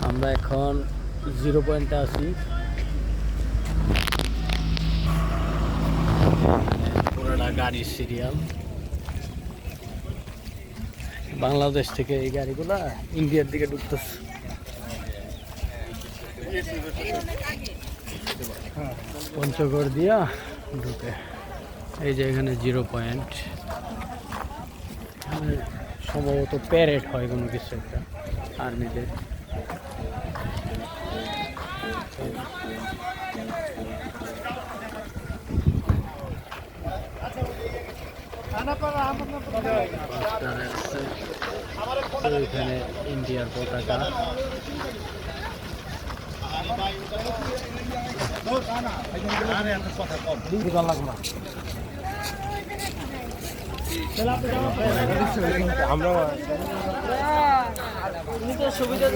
আমরা এখন 0 পয়েন্টে আছি। পুরোটা গাড়ির সিরিয়াল। বাংলাদেশ থেকে এই গাড়িগুলা ইন্ডিয়ার দিকে ঢুকতেছে। পঞ্চগড় দিয়া ঢুকে। এই যে এখানে 0 পয়েন্ট, সম্ভবত প্যারেড হয় কোনো কিছু একটা আর্মিদের। এখানে ইন্ডিয়ার পতাকা। আমরা সুবিধা